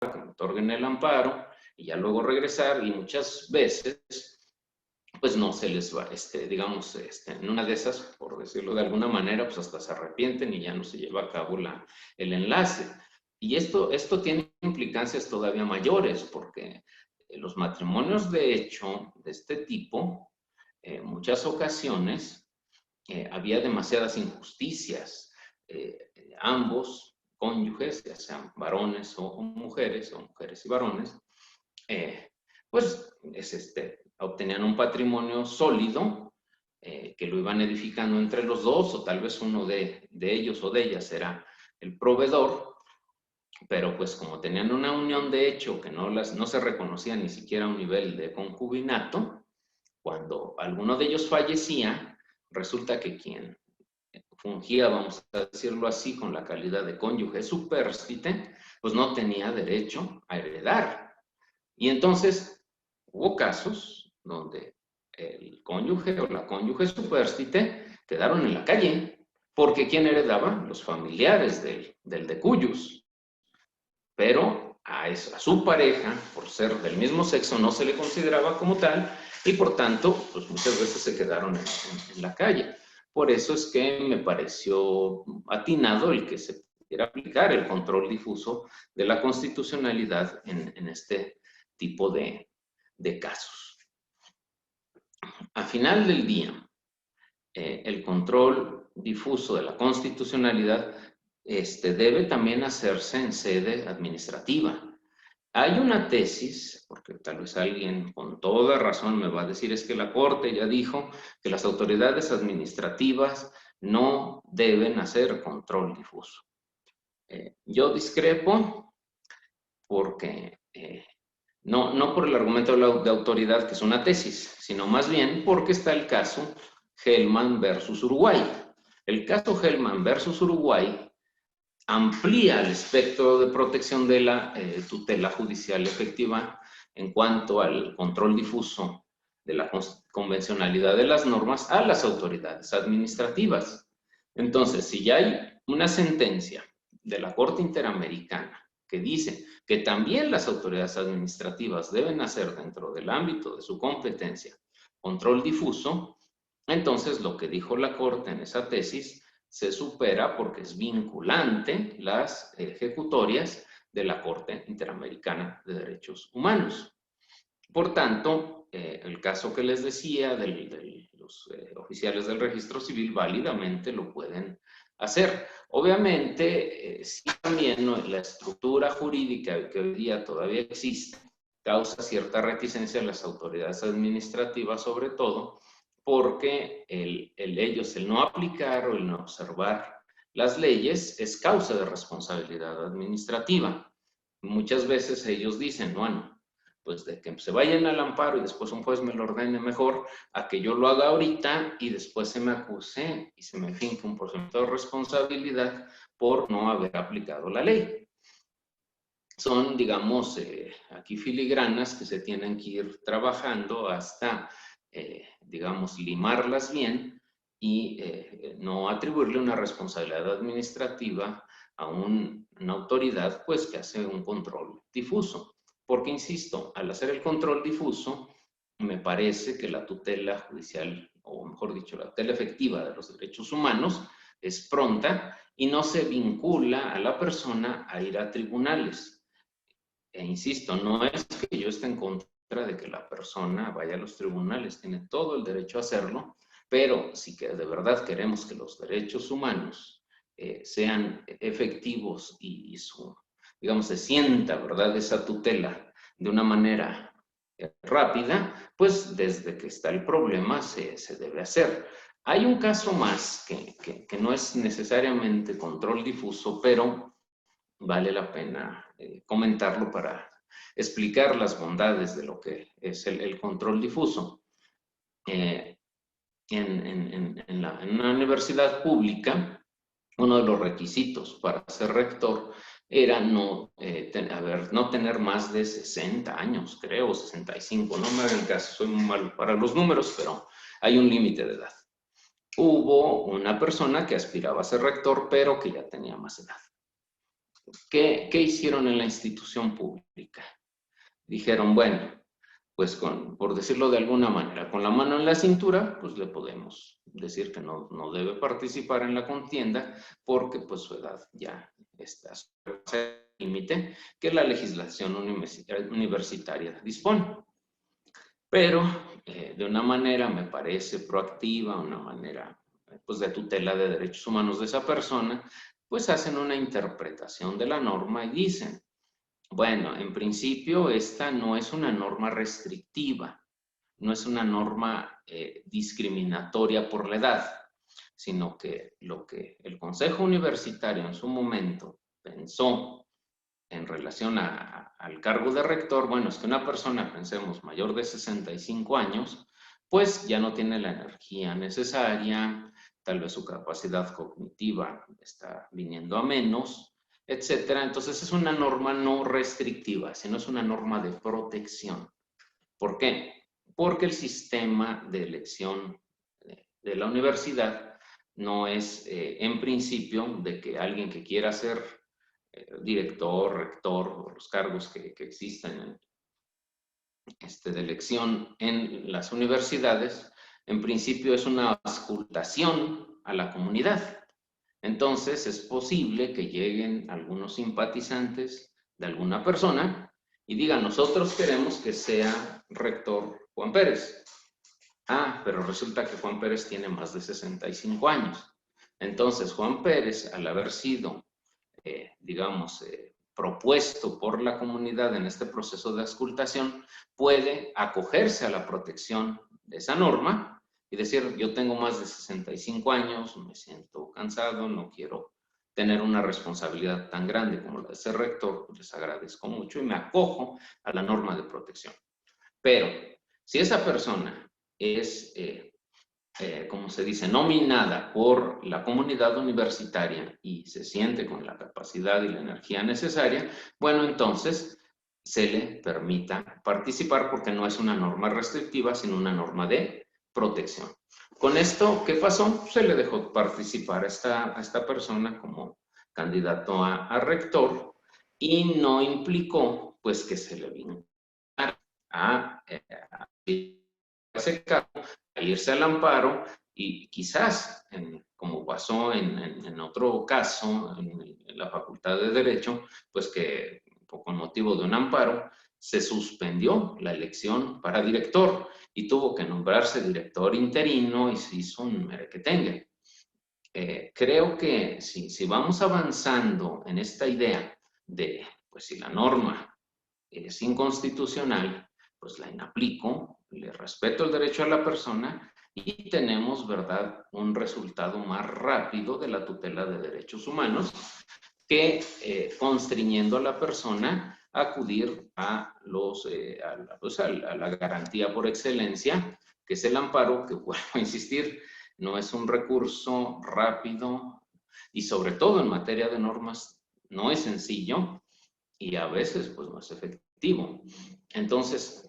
que me otorguen el amparo y ya luego regresar, y muchas veces pues no se les va, digamos, en una de esas, por decirlo de alguna manera, pues hasta se arrepienten y ya no se lleva a cabo el enlace. Y esto tiene implicancias todavía mayores, porque los matrimonios de hecho de este tipo, en muchas ocasiones, había demasiadas injusticias. Ambos cónyuges, ya sean varones o mujeres y varones, pues obtenían un patrimonio sólido que lo iban edificando entre los dos, o tal vez uno de ellos o de ellas era el proveedor, pero pues como tenían una unión de hecho que no se reconocía ni siquiera a un nivel de concubinato, cuando alguno de ellos fallecía, resulta que quien fungía, vamos a decirlo así, con la calidad de cónyuge supérstite, pues no tenía derecho a heredar. Y entonces hubo casos donde el cónyuge o la cónyuge supérstite quedaron en la calle, porque ¿quién heredaba? Los familiares del decuyus. Pero a su pareja, por ser del mismo sexo, no se le consideraba como tal, y por tanto, pues muchas veces se quedaron en la calle. Por eso es que me pareció atinado el que se pudiera aplicar el control difuso de la constitucionalidad en este tipo de casos. Al final del día, el control difuso de la constitucionalidad debe también hacerse en sede administrativa. Hay una tesis, porque tal vez alguien con toda razón me va a decir, es que la Corte ya dijo que las autoridades administrativas no deben hacer control difuso. Yo discrepo porque no por el argumento de autoridad, que es una tesis, sino más bien porque está el caso Hellman versus Uruguay. El caso Hellman versus Uruguay amplía el espectro de protección de la tutela judicial efectiva en cuanto al control difuso de la convencionalidad de las normas a las autoridades administrativas. Entonces, si ya hay una sentencia de la Corte Interamericana que dice que también las autoridades administrativas deben hacer dentro del ámbito de su competencia control difuso, entonces lo que dijo la Corte en esa tesis se supera porque es vinculante las ejecutorias de la Corte Interamericana de Derechos Humanos. Por tanto, el caso que les decía de los oficiales del registro civil válidamente lo pueden hacer. Obviamente, sí, también la estructura jurídica que hoy día todavía existe causa cierta reticencia en las autoridades administrativas, sobre todo porque el no aplicar o el no observar las leyes es causa de responsabilidad administrativa. Muchas veces ellos dicen, bueno, pues de que se vayan al amparo y después un juez me lo ordene mejor, a que yo lo haga ahorita y después se me acuse y se me finque un porcentaje de responsabilidad por no haber aplicado la ley. Son, digamos, aquí filigranas que se tienen que ir trabajando hasta, digamos, limarlas bien y no atribuirle una responsabilidad administrativa a una autoridad, pues, que hace un control difuso. Porque, insisto, al hacer el control difuso, me parece que la tutela judicial, o mejor dicho, la tutela efectiva de los derechos humanos, es pronta y no se vincula a la persona a ir a tribunales. E insisto, no es que yo esté en contra de que la persona vaya a los tribunales, tiene todo el derecho a hacerlo, pero si que de verdad queremos que los derechos humanos sean efectivos y digamos, se sienta, ¿verdad?, esa tutela de una manera rápida, pues desde que está el problema se debe hacer. Hay un caso más que no es necesariamente control difuso, pero vale la pena comentarlo para explicar las bondades de lo que es el control difuso. En una universidad pública, uno de los requisitos para ser rector era no tener más de 60 años, creo, 65, no me hagan caso, soy muy malo para los números, pero hay un límite de edad. Hubo una persona que aspiraba a ser rector, pero que ya tenía más edad. ¿Qué hicieron en la institución pública? Dijeron, bueno, pues por decirlo de alguna manera, con la mano en la cintura, pues le podemos decir que no debe participar en la contienda porque pues su edad ya está sobre el límite que la legislación universitaria dispone. Pero de una manera, me parece, proactiva, una manera pues de tutela de derechos humanos de esa persona, pues hacen una interpretación de la norma y dicen, bueno, en principio esta no es una norma restrictiva, no es una norma discriminatoria por la edad, sino que lo que el Consejo Universitario en su momento pensó en relación al cargo de rector, bueno, es que una persona, pensemos, mayor de 65 años, pues ya no tiene la energía necesaria, tal vez su capacidad cognitiva está viniendo a menos, etcétera. Entonces es una norma no restrictiva, sino es una norma de protección. ¿Por qué? Porque el sistema de elección de la universidad no es, en principio, de que alguien que quiera ser director, rector, o los cargos que existen de elección en las universidades, en principio es una auscultación a la comunidad. Entonces es posible que lleguen algunos simpatizantes de alguna persona y digan, nosotros queremos que sea rector Juan Pérez. Ah, pero resulta que Juan Pérez tiene más de 65 años. Entonces Juan Pérez, al haber sido digamos, propuesto por la comunidad en este proceso de auscultación, puede acogerse a la protección de esa norma y decir, yo tengo más de 65 años, me siento cansado, no quiero tener una responsabilidad tan grande como la de ser rector, les agradezco mucho y me acojo a la norma de protección. Pero si esa persona es como se dice, nominada por la comunidad universitaria y se siente con la capacidad y la energía necesaria, bueno, entonces se le permita participar porque no es una norma restrictiva, sino una norma de protección. Con esto, ¿qué pasó? Se le dejó participar a esta persona como candidato a rector y no implicó, pues, que se le vinculara a ese caso, a irse al amparo y quizás, como pasó en otro caso, en la Facultad de Derecho, pues que con motivo de un amparo se suspendió la elección para director y tuvo que nombrarse director interino y se hizo un merequetengue. Creo que si vamos avanzando en esta idea de, pues si la norma es inconstitucional, pues la inaplico, le respeto el derecho a la persona y tenemos, ¿verdad?, un resultado más rápido de la tutela de derechos humanos que constriñendo a la persona a acudir a la garantía por excelencia, que es el amparo, que vuelvo a insistir, no es un recurso rápido y sobre todo en materia de normas no es sencillo y a veces pues no es efectivo. Entonces,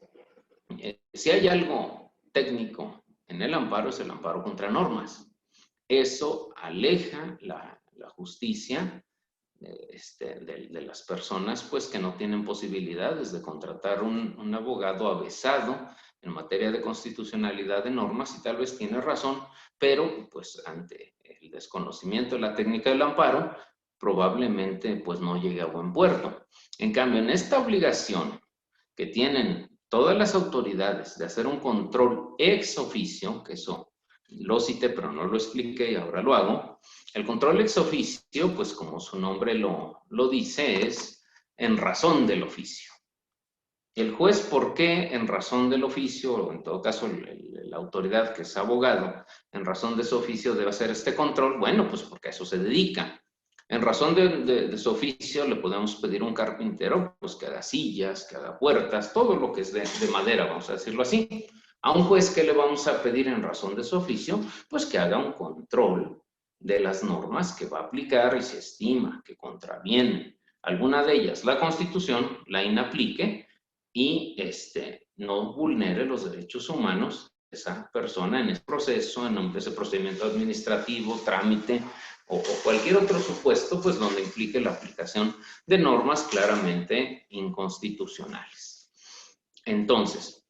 si hay algo técnico en el amparo es el amparo contra normas. Eso aleja la justicia de las personas pues que no tienen posibilidades de contratar un abogado avesado en materia de constitucionalidad de normas y tal vez tiene razón, pero pues ante el desconocimiento de la técnica del amparo probablemente pues no llegue a buen puerto. En cambio, en esta obligación que tienen todas las autoridades de hacer un control ex oficio, que eso lo cité pero no lo expliqué y ahora lo hago, el control ex oficio, pues como su nombre lo dice, es en razón del oficio. El juez, ¿por qué en razón del oficio, o en todo caso la autoridad que es abogado, en razón de su oficio debe hacer este control? Bueno, pues porque a eso se dedica. En razón de su oficio le podemos pedir a un carpintero pues que haga sillas, que haga puertas, todo lo que es de madera, vamos a decirlo así. A un juez, ¿qué le vamos a pedir en razón de su oficio? Pues que haga un control de las normas que va a aplicar y se estima que contraviene alguna de ellas la Constitución, la inaplique y no vulnere los derechos humanos de esa persona en ese proceso, en ese procedimiento administrativo, trámite o cualquier otro supuesto, pues donde implique la aplicación de normas claramente inconstitucionales. Entonces,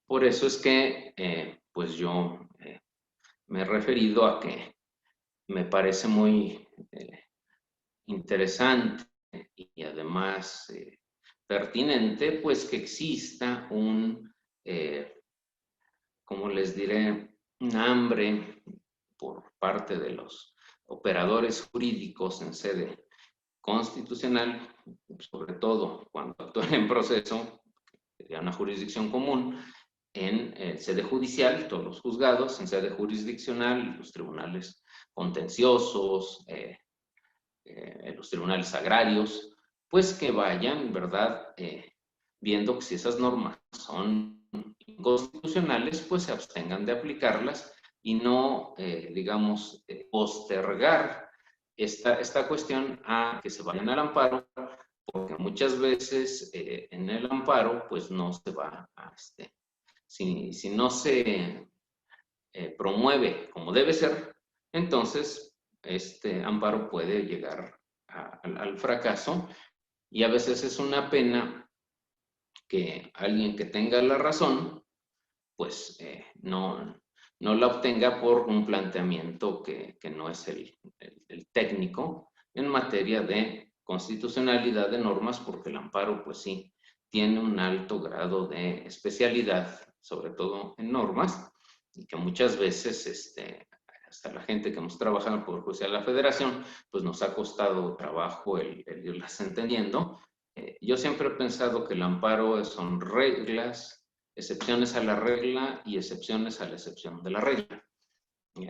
por eso es que pues yo me he referido a que me parece muy interesante y además pertinente, pues que exista como les diré, un hambre por parte de los operadores jurídicos en sede constitucional, sobre todo cuando actúan en proceso, sería una jurisdicción común, en sede judicial, todos los juzgados, en sede jurisdiccional, los tribunales contenciosos, los tribunales agrarios, pues que vayan, ¿verdad? Viendo que si esas normas son inconstitucionales, pues se abstengan de aplicarlas y no, digamos, postergar esta cuestión a que se vayan al amparo, porque muchas veces en el amparo, pues no se va a, si no se promueve como debe ser, entonces este amparo puede llegar al fracaso y a veces es una pena que alguien que tenga la razón, pues no la obtenga por un planteamiento que no es el técnico en materia de constitucionalidad de normas, porque el amparo, pues sí, tiene un alto grado de especialidad, sobre todo en normas, y que muchas veces, hasta la gente que hemos trabajado en el Poder Judicial de la Federación, pues nos ha costado trabajo el irlas entendiendo. Yo siempre he pensado que el amparo son reglas, excepciones a la regla y excepciones a la excepción de la regla.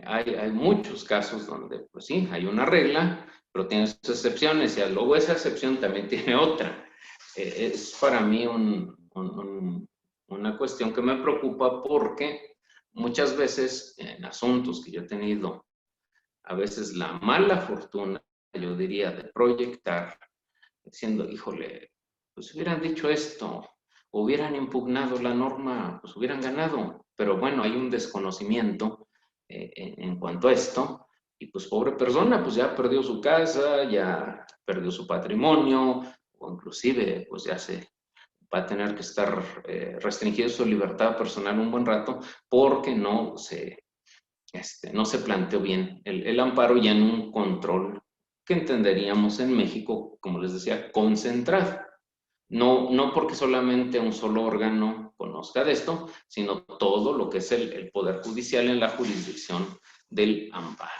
Hay muchos casos donde, pues sí, hay una regla, pero tiene sus excepciones y luego esa excepción también tiene otra. Es para mí una cuestión que me preocupa porque muchas veces en asuntos que yo he tenido, a veces la mala fortuna, yo diría, de proyectar, diciendo, híjole, pues hubieran dicho esto, hubieran impugnado la norma, pues hubieran ganado. Pero bueno, hay un desconocimiento en cuanto a esto, y pues pobre persona, pues ya perdió su casa, ya perdió su patrimonio, o inclusive pues ya se va a tener que estar restringido su libertad personal un buen rato porque no se planteó bien el amparo ya en un control que entenderíamos en México, como les decía, concentrado. No porque solamente un solo órgano conozca de esto, sino todo lo que es el Poder Judicial en la jurisdicción del amparo.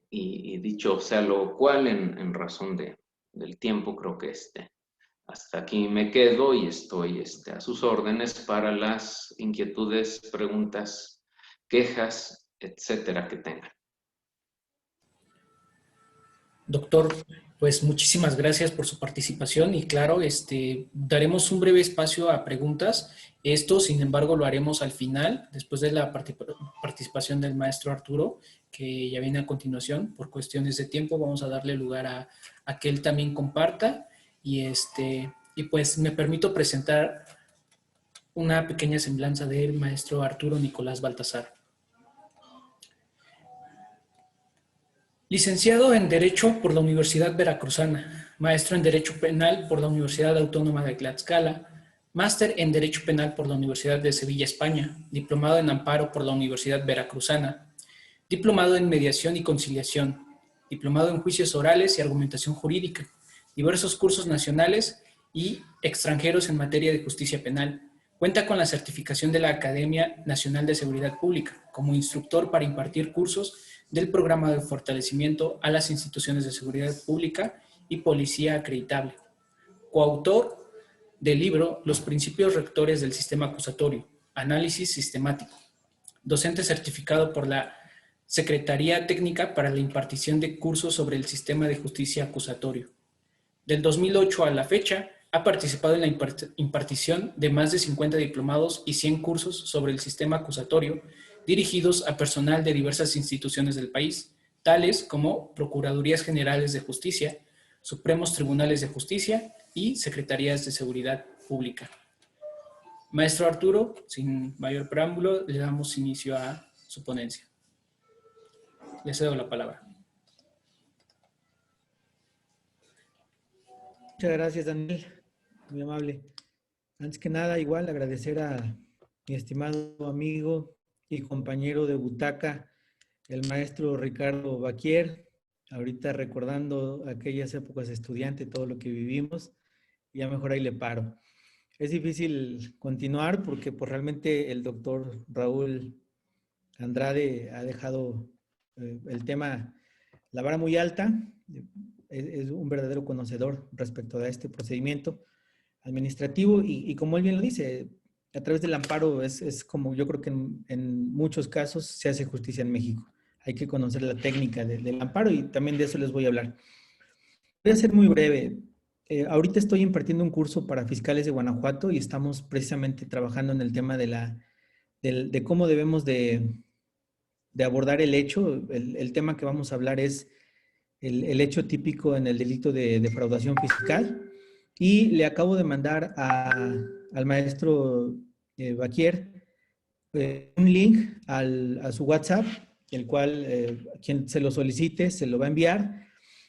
Y dicho sea lo cual, en razón del tiempo, creo que hasta aquí me quedo y estoy a sus órdenes para las inquietudes, preguntas, quejas, etcétera, que tengan. Doctor, pues muchísimas gracias por su participación y claro, daremos un breve espacio a preguntas. Esto, sin embargo, lo haremos al final, después de la participación del maestro Arturo, que ya viene a continuación. Por cuestiones de tiempo vamos a darle lugar a que él también comparta y pues me permito presentar una pequeña semblanza del maestro Arturo Nicolás Baltasar. Licenciado en Derecho por la Universidad Veracruzana, maestro en Derecho Penal por la Universidad Autónoma de Tlaxcala, máster en Derecho Penal por la Universidad de Sevilla, España, diplomado en Amparo por la Universidad Veracruzana, diplomado en Mediación y Conciliación, diplomado en Juicios Orales y Argumentación Jurídica, diversos cursos nacionales y extranjeros en materia de justicia penal. Cuenta con la certificación de la Academia Nacional de Seguridad Pública como instructor para impartir cursos del programa de fortalecimiento a las instituciones de seguridad pública y policía acreditable. Coautor del libro Los principios rectores del sistema acusatorio, análisis sistemático. Docente certificado por la Secretaría Técnica para la impartición de cursos sobre el sistema de justicia acusatorio. Del 2008 a la fecha, ha participado en la impartición de más de 50 diplomados y 100 cursos sobre el sistema acusatorio dirigidos a personal de diversas instituciones del país, tales como Procuradurías Generales de Justicia, Supremos Tribunales de Justicia y Secretarías de Seguridad Pública. Maestro Arturo, sin mayor preámbulo, le damos inicio a su ponencia. Le cedo la palabra. Muchas gracias, Daniel. Muy amable. Antes que nada, igual agradecer a mi estimado amigo y compañero de butaca, el maestro Ricardo Baquier, ahorita recordando aquellas épocas de estudiante, todo lo que vivimos, ya mejor ahí le paro. Es difícil continuar porque pues, realmente el doctor Raúl Andrade ha dejado el tema, la vara muy alta, es un verdadero conocedor respecto a este procedimiento administrativo y como él bien lo dice, a través del amparo es como yo creo que en muchos casos se hace justicia en México. Hay que conocer la técnica del amparo y también de eso les voy a hablar. Voy a ser muy breve. Ahorita estoy impartiendo un curso para fiscales de Guanajuato y estamos precisamente trabajando en el tema de cómo debemos de abordar el hecho. El tema que vamos a hablar es el hecho típico en el delito de defraudación fiscal. Y le acabo de mandar al maestro Baquier un link a su WhatsApp, el cual quien se lo solicite se lo va a enviar,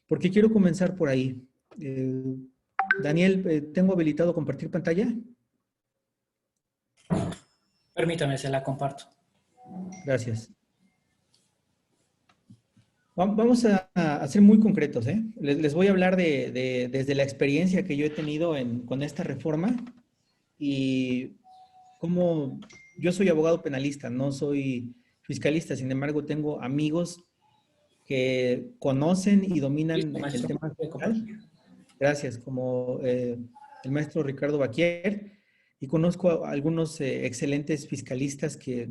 porque quiero comenzar por ahí. Daniel, ¿tengo habilitado compartir pantalla? Permítame, se la comparto. Gracias. Vamos a ser muy concretos, ¿eh? Les voy a hablar desde la experiencia que yo he tenido con esta reforma y cómo yo soy abogado penalista, no soy fiscalista, sin embargo tengo amigos que conocen y dominan el tema fiscal. Gracias, como el maestro Ricardo Baquier, y conozco a algunos excelentes fiscalistas que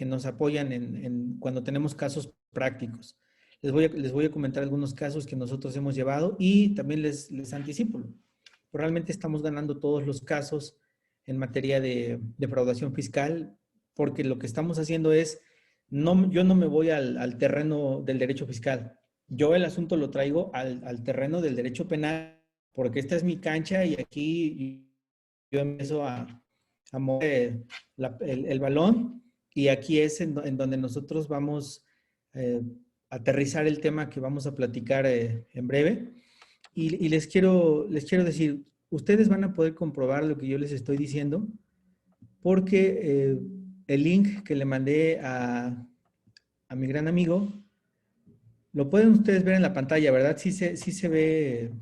nos apoyan cuando tenemos casos prácticos. Les voy a comentar algunos casos que nosotros hemos llevado y también les anticipo. Realmente estamos ganando todos los casos en materia de defraudación fiscal porque lo que estamos haciendo es, yo no me voy al terreno del derecho fiscal. Yo el asunto lo traigo al terreno del derecho penal porque esta es mi cancha y aquí yo empiezo a mover el balón y aquí es en donde nosotros vamos a aterrizar el tema que vamos a platicar en breve. Y les quiero decir, ustedes van a poder comprobar lo que yo les estoy diciendo porque el link que le mandé a mi gran amigo, lo pueden ustedes ver en la pantalla, ¿verdad? Sí se ve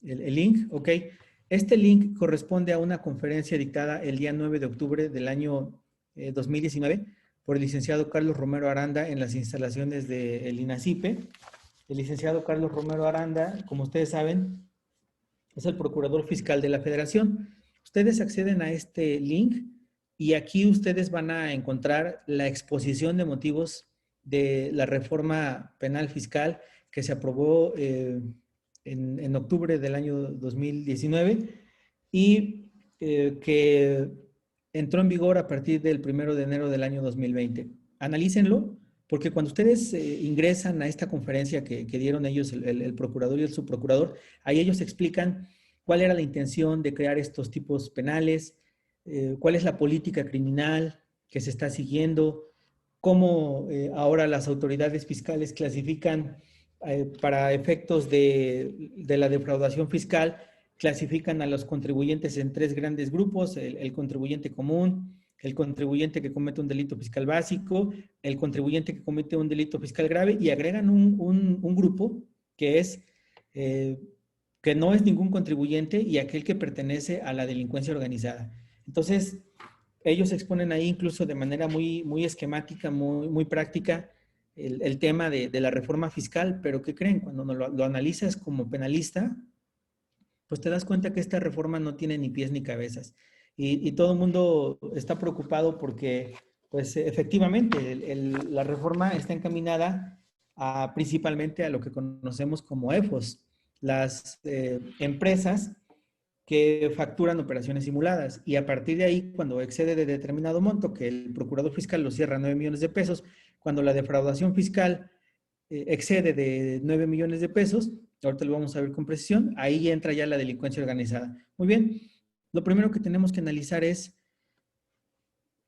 el link, ok. Este link corresponde a una conferencia dictada el día 9 de octubre del año 2019 por el licenciado Carlos Romero Aranda en las instalaciones del INACIPE. El licenciado Carlos Romero Aranda, como ustedes saben, es el procurador fiscal de la Federación. Ustedes acceden a este link y aquí ustedes van a encontrar la exposición de motivos de la reforma penal fiscal que se aprobó en octubre del año 2019 y que entró en vigor a partir del 1 de enero del año 2020. Analícenlo, porque cuando ustedes ingresan a esta conferencia que dieron ellos, el procurador y el subprocurador, ahí ellos explican cuál era la intención de crear estos tipos penales, cuál es la política criminal que se está siguiendo, cómo ahora las autoridades fiscales clasifican para efectos de la defraudación fiscal, clasifican a los contribuyentes en 3 grandes grupos: el contribuyente común, el contribuyente que comete un delito fiscal básico, el contribuyente que comete un delito fiscal grave, y agregan un grupo que es que no es ningún contribuyente y aquel que pertenece a la delincuencia organizada. Entonces, ellos exponen ahí incluso de manera muy esquemática, muy práctica, el tema de la reforma fiscal, pero ¿qué creen? Cuando lo analizas como penalista, pues te das cuenta que esta reforma no tiene ni pies ni cabezas. Y todo el mundo está preocupado porque, pues efectivamente, la reforma está encaminada principalmente a lo que conocemos como EFOS, las empresas que facturan operaciones simuladas. Y a partir de ahí, cuando excede de determinado monto, que el procurador fiscal lo cierra a 9 millones de pesos, cuando la defraudación fiscal excede de 9 millones de pesos, ahorita lo vamos a ver con precisión, ahí entra ya la delincuencia organizada. Muy bien, lo primero que tenemos que analizar es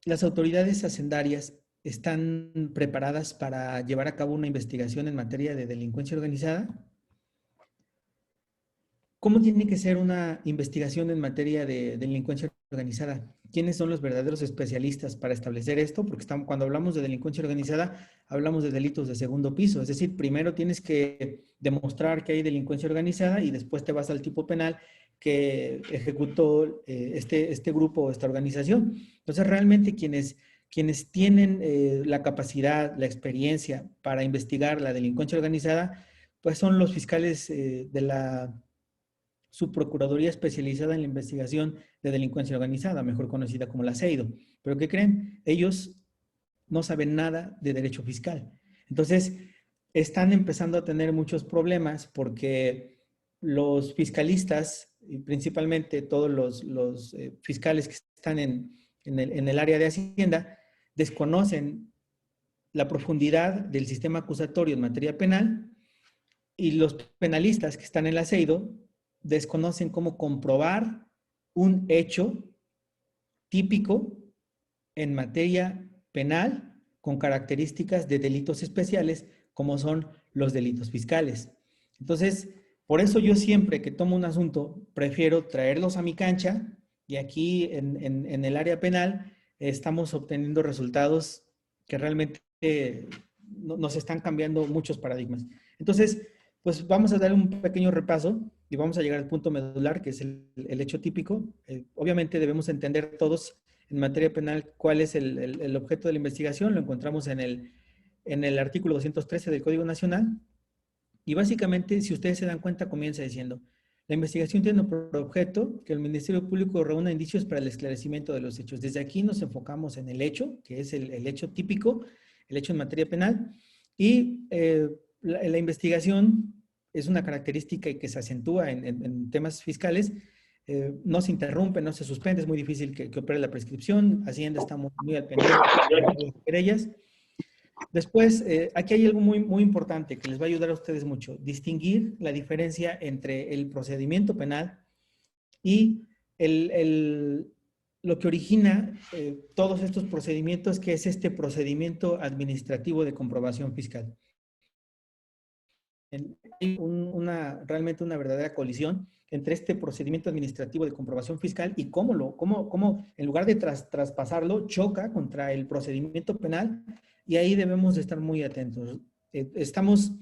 las autoridades hacendarias están preparadas para llevar a cabo una investigación en materia de delincuencia organizada. ¿Cómo tiene que ser una investigación en materia de delincuencia organizada? ¿Quiénes son los verdaderos especialistas para establecer esto? Porque cuando hablamos de delincuencia organizada, hablamos de delitos de segundo piso. Es decir, primero tienes que demostrar que hay delincuencia organizada y después te vas al tipo penal que ejecutó este grupo o esta organización. Entonces, realmente quienes tienen la capacidad, la experiencia para investigar la delincuencia organizada, pues son los fiscales de la Subprocuraduría Especializada en la Investigación de Delincuencia Organizada, mejor conocida como la CEIDO. ¿Pero qué creen? Ellos no saben nada de derecho fiscal. Entonces, están empezando a tener muchos problemas porque los fiscalistas, y principalmente todos los fiscales que están en el área de Hacienda, desconocen la profundidad del sistema acusatorio en materia penal, y los penalistas que están en la CEIDO desconocen cómo comprobar un hecho típico en materia penal con características de delitos especiales como son los delitos fiscales. Entonces, por eso yo siempre que tomo un asunto prefiero traerlos a mi cancha, y aquí en el área penal estamos obteniendo resultados que realmente nos están cambiando muchos paradigmas. Entonces, pues vamos a dar un pequeño repaso y vamos a llegar al punto medular, que es el hecho típico. Obviamente debemos entender todos en materia penal cuál es el objeto de la investigación. Lo encontramos en el artículo 213 del Código Nacional. Y básicamente, si ustedes se dan cuenta, comienza diciendo: la investigación tiene por objeto que el Ministerio Público reúna indicios para el esclarecimiento de los hechos. Desde aquí nos enfocamos en el hecho, que es el hecho típico, el hecho en materia penal. Y la investigación es una característica que se acentúa en temas fiscales. No se interrumpe, no se suspende, es muy difícil que opere la prescripción. Hacienda está muy al pendiente de las querellas. Después, aquí hay algo muy, muy importante que les va a ayudar a ustedes mucho: distinguir la diferencia entre el procedimiento penal y lo que origina todos estos procedimientos, que es este procedimiento administrativo de comprobación fiscal. Hay realmente una verdadera colisión entre este procedimiento administrativo de comprobación fiscal y cómo en lugar de traspasarlo, choca contra el procedimiento penal, y ahí debemos de estar muy atentos. Estamos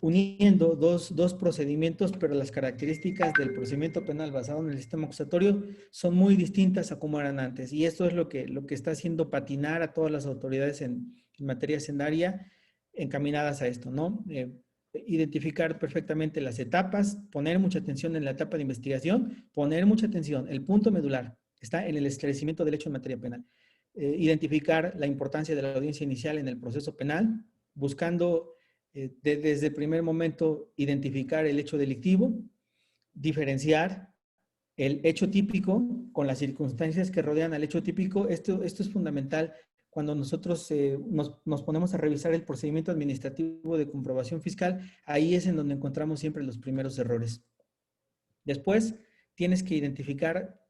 uniendo dos procedimientos, pero las características del procedimiento penal basado en el sistema acusatorio son muy distintas a como eran antes, y esto es lo que está haciendo patinar a todas las autoridades en materia hacendaria encaminadas a esto, ¿no? Identificar perfectamente las etapas, poner mucha atención en la etapa de investigación, poner mucha atención. El punto medular está en el esclarecimiento del hecho en materia penal. Identificar la importancia de la audiencia inicial en el proceso penal, buscando desde el primer momento identificar el hecho delictivo, diferenciar el hecho típico con las circunstancias que rodean al hecho típico. Esto es fundamental. Cuando nosotros nos ponemos a revisar el procedimiento administrativo de comprobación fiscal, ahí es en donde encontramos siempre los primeros errores. Después, tienes que identificar,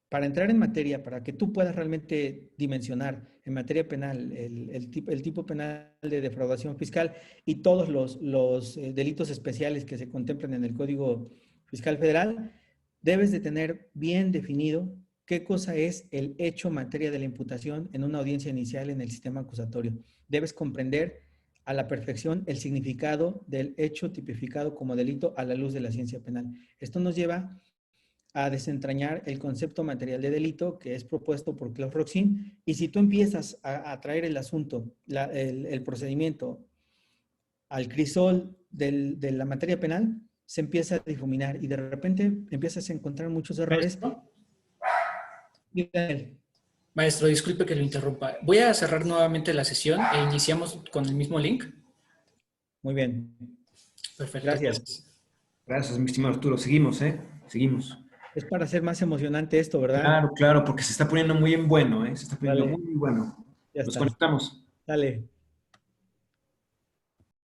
para entrar en materia, para que tú puedas realmente dimensionar en materia penal el tipo penal de defraudación fiscal y todos los delitos especiales que se contemplan en el Código Fiscal Federal, debes de tener bien definido qué cosa es el hecho materia de la imputación en una audiencia inicial en el sistema acusatorio. Debes comprender a la perfección el significado del hecho tipificado como delito a la luz de la ciencia penal. Esto nos lleva a desentrañar el concepto material de delito que es propuesto por Klaus Roxin, y si tú empiezas a traer el asunto, el procedimiento al crisol de la materia penal, se empieza a difuminar y de repente empiezas a encontrar muchos errores. Maestro, disculpe que lo interrumpa. Voy a cerrar nuevamente la sesión e iniciamos con el mismo link. Muy bien. Perfecto. Gracias. Gracias, mi estimado Arturo. Seguimos, ¿eh? Seguimos. Es para hacer más emocionante esto, ¿verdad? Claro, claro, porque se está poniendo muy en bueno, ¿eh? Se está poniendo Dale. muy bueno. Ya Nos está. conectamos. Dale.